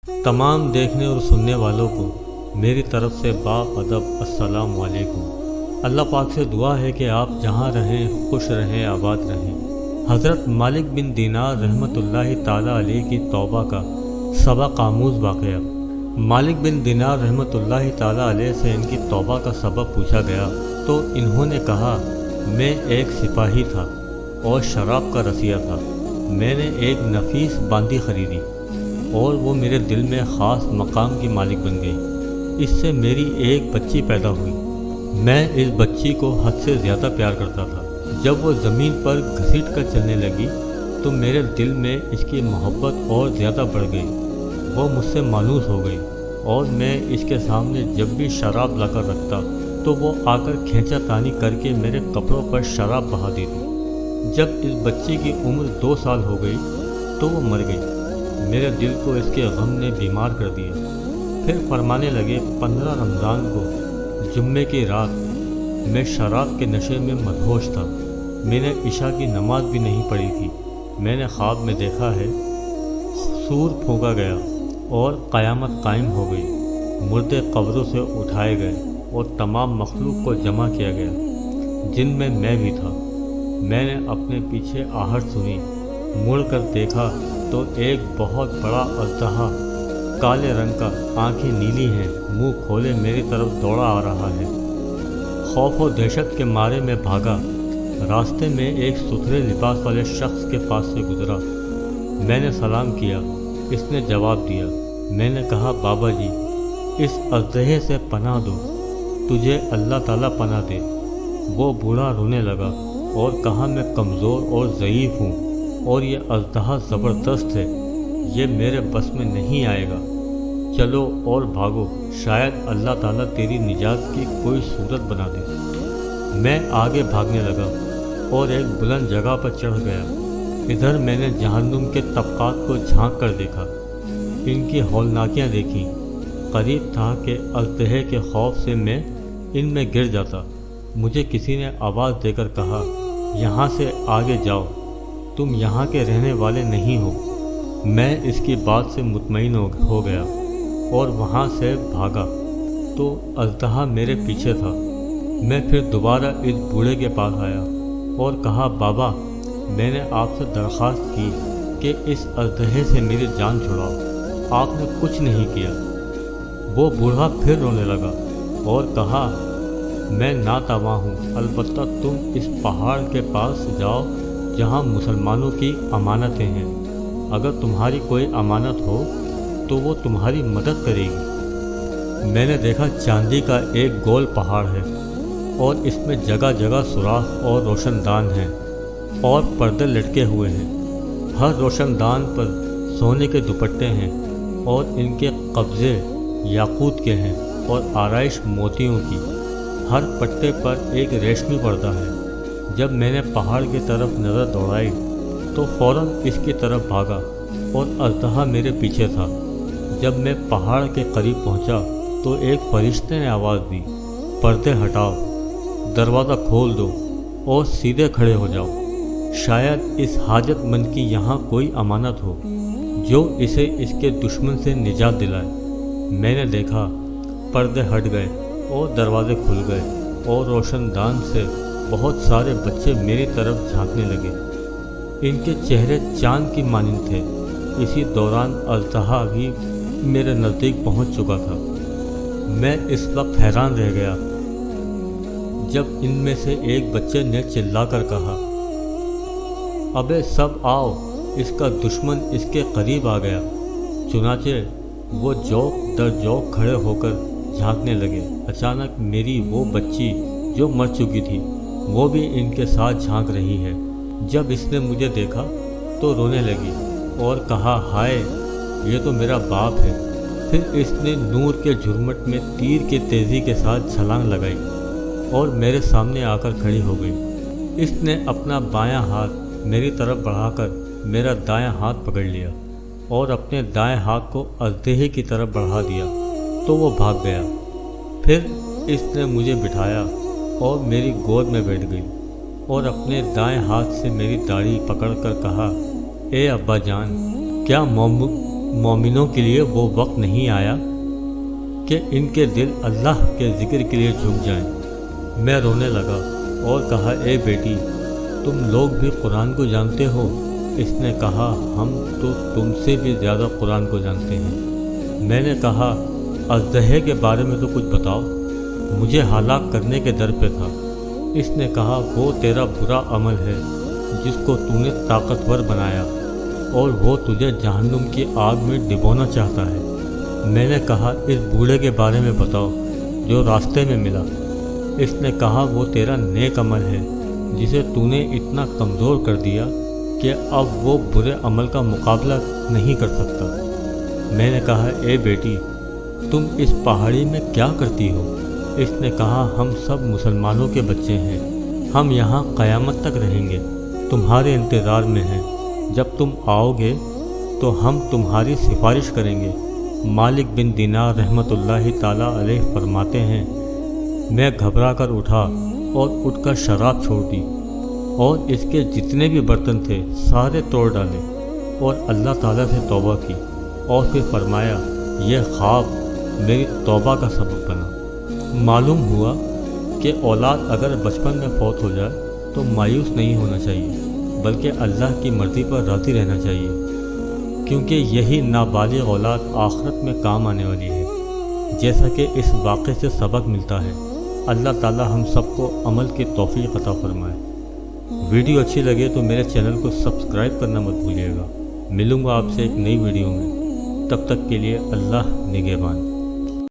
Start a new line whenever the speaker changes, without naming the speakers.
तमाम देखने और सुनने वालों को मेरी तरफ से बाअदब अस्सलाम वालेकुम। अल्लाह पाक से दुआ है कि आप जहाँ रहें खुश रहें, आबाद रहें। हज़रत मालिक बिन दीनार रहमतुल्लाहि ताला अलैह की तौबा का सबक आमूज़ वाक़या। मालिक बिन दीनार रहमतुल्लाहि ताला अलैह से इनकी तौबा का सबब पूछा गया तो इन्होंने कहा, मैं एक सिपाही था और शराब का रसिया था। मैंने एक नफीस बांदी ख़रीदी और वो मेरे दिल में ख़ास मकाम की मालिक बन गई। इससे मेरी एक बच्ची पैदा हुई। मैं इस बच्ची को हद से ज़्यादा प्यार करता था। जब वो ज़मीन पर घसीट कर चलने लगी तो मेरे दिल में इसकी मोहब्बत और ज़्यादा बढ़ गई। वो मुझसे मायूस हो गई और मैं इसके सामने जब भी शराब लाकर रखता तो वो आकर खींचातानी करके मेरे कपड़ों पर शराब बहा देती। जब इस बच्ची की उम्र 2 साल हो गई तो वो मर गई। मेरे दिल को इसके गम ने बीमार कर दिया। फिर फरमाने लगे, 15 रमज़ान को जुम्मे की रात मैं शराब के नशे में मदहोश था। मैंने इशा की नमाज भी नहीं पढ़ी थी। मैंने ख्वाब में देखा है सूर फूंका गया और क़यामत कायम हो गई। मुर्दे कब्रों से उठाए गए और तमाम मखलूक को जमा किया गया, जिनमें मैं भी था। मैंने अपने पीछे आहट सुनी, मुड़ कर देखा तो एक बहुत बड़ा अजदहा काले रंग का, आंखें नीली हैं, मुंह खोले मेरी तरफ दौड़ा आ रहा है। खौफ और दहशत के मारे मैं भागा। रास्ते में एक सुथरे लिबास वाले शख्स के पास से गुजरा। मैंने सलाम किया। इसने जवाब दिया। मैंने कहा, बाबा जी, इस अजदहे से पनाह दो, तुझे अल्लाह ताला पनाह दे। वो बूढ़ा रोने लगा और कहा, मैं कमज़ोर और ज़ईफ़ हूँ और ये अजदहा ज़बरदस्त है, ये मेरे बस में नहीं आएगा। चलो और भागो, शायद अल्लाह ताला तेरी निजात की कोई सूरत बना दे। मैं आगे भागने लगा और एक बुलंद जगह पर चढ़ गया। इधर मैंने जहन्नुम के तबक़ात को झांक कर देखा। इनकी हौलनाकियाँ देखीं। करीब था कि अजदहे के खौफ से मैं इनमें गिर जाता। मुझे किसी ने आवाज़ देकर कहा, यहाँ से आगे जाओ, तुम यहाँ के रहने वाले नहीं हो। मैं इसकी बात से मुतमईन हो गया और वहाँ से भागा तो अजदहा मेरे पीछे था। मैं फिर दोबारा इस बूढ़े के पास आया और कहा, बाबा, मैंने आपसे दरख्वास्त की कि इस अजदहे से मेरी जान छुड़ाओ। आपने कुछ नहीं किया। वो बूढ़ा फिर रोने लगा और कहा, मैं नातवा हूँ, अलबत्ता तुम इस पहाड़ के पास जाओ जहाँ मुसलमानों की अमानतें हैं। अगर तुम्हारी कोई अमानत हो तो वो तुम्हारी मदद करेगी। मैंने देखा चांदी का एक गोल पहाड़ है और इसमें जगह जगह सुराख और रोशनदान हैं और पर्दे लटके हुए हैं। हर रोशनदान पर सोने के दुपट्टे हैं और इनके कब्ज़े याकूत के हैं और आराइश मोतियों की। हर पट्टे पर एक रेशमी पर्दा है। जब मैंने पहाड़ की तरफ नज़र दौड़ाई तो फ़ौरन इसकी तरफ भागा और अजदहा मेरे पीछे था। जब मैं पहाड़ के करीब पहुंचा तो एक फरिश्ते ने आवाज़ दी, पर्दे हटाओ, दरवाज़ा खोल दो और सीधे खड़े हो जाओ। शायद इस हाजतमंद की यहाँ कोई अमानत हो जो इसे इसके दुश्मन से निजात दिलाए। मैंने देखा, पर्दे हट गए और दरवाजे खुल गए और रोशनदान से बहुत सारे बच्चे मेरी तरफ झांकने लगे। इनके चेहरे चांद की मानिंद थे। इसी दौरान अजदहा भी मेरे नज़दीक पहुंच चुका था। मैं इस वक्त हैरान रह गया जब इनमें से एक बच्चे ने चिल्लाकर कहा, अबे सब आओ, इसका दुश्मन इसके करीब आ गया। चुनाचे वो जौक दर जौक खड़े होकर झांकने लगे। अचानक मेरी वो बच्ची जो मर चुकी थी वो भी इनके साथ झांक रही है। जब इसने मुझे देखा तो रोने लगी और कहा, हाय, ये तो मेरा बाप है। फिर इसने नूर के झुरमुट में तीर की तेज़ी के साथ छलांग लगाई और मेरे सामने आकर खड़ी हो गई। इसने अपना बायां हाथ मेरी तरफ बढ़ाकर मेरा दायां हाथ पकड़ लिया और अपने दाएं हाथ को अजदहे की तरफ बढ़ा दिया तो वो भाग गया। फिर इसने मुझे बिठाया और मेरी गोद में बैठ गई और अपने दाएं हाथ से मेरी दाढ़ी पकड़कर कहा, ए अब्बा जान, क्या मोमिनों के लिए वो वक्त नहीं आया कि इनके दिल अल्लाह के ज़िक्र के लिए झुक जाएं। मैं रोने लगा और कहा, ए बेटी, तुम लोग भी कुरान को जानते हो? इसने कहा, हम तो तुमसे भी ज़्यादा कुरान को जानते हैं। मैंने कहा, अज़दहे के बारे में तो कुछ बताओ, मुझे हलाक करने के डर पे था। इसने कहा, वो तेरा बुरा अमल है जिसको तूने ताकतवर बनाया और वो तुझे जहन्नुम की आग में डिबोना चाहता है। मैंने कहा, इस बूढ़े के बारे में बताओ जो रास्ते में मिला। इसने कहा, वो तेरा नेक अमल है जिसे तूने इतना कमज़ोर कर दिया कि अब वो बुरे अमल का मुकाबला नहीं कर सकता। मैंने कहा, ए बेटी, तुम इस पहाड़ी में क्या करती हो? इसने कहा, हम सब मुसलमानों के बच्चे हैं, हम यहाँ क़यामत तक रहेंगे, तुम्हारे इंतज़ार में हैं। जब तुम आओगे तो हम तुम्हारी सिफारिश करेंगे। मालिक बिन दीनार रहमतुल्लाहि ताला अलैह फरमाते हैं, मैं घबरा कर उठा और उठकर शराब छोड़ दी और इसके जितने भी बर्तन थे सारे तोड़ डाले और अल्लाह ताला से तौबा की और फिर फरमाया, यह ख्वाब मेरी तौबा का सबब बना। मालूम हुआ कि औलाद अगर बचपन में फौत हो जाए तो मायूस नहीं होना चाहिए, बल्कि अल्लाह की मर्ज़ी पर राज़ी रहना चाहिए, क्योंकि यही नाबालिग औलाद आखिरत में काम आने वाली है। जैसा कि इस वाक़े से सबक मिलता है। अल्लाह ताला हम सबको अमल की तौफ़ीक़ अता फ़रमाए। वीडियो अच्छी लगे तो मेरे चैनल को सब्सक्राइब करना मत भूलिएगा। मिलूँगा आपसे एक नई वीडियो में, तब तक के लिए अल्लाह निगहबान।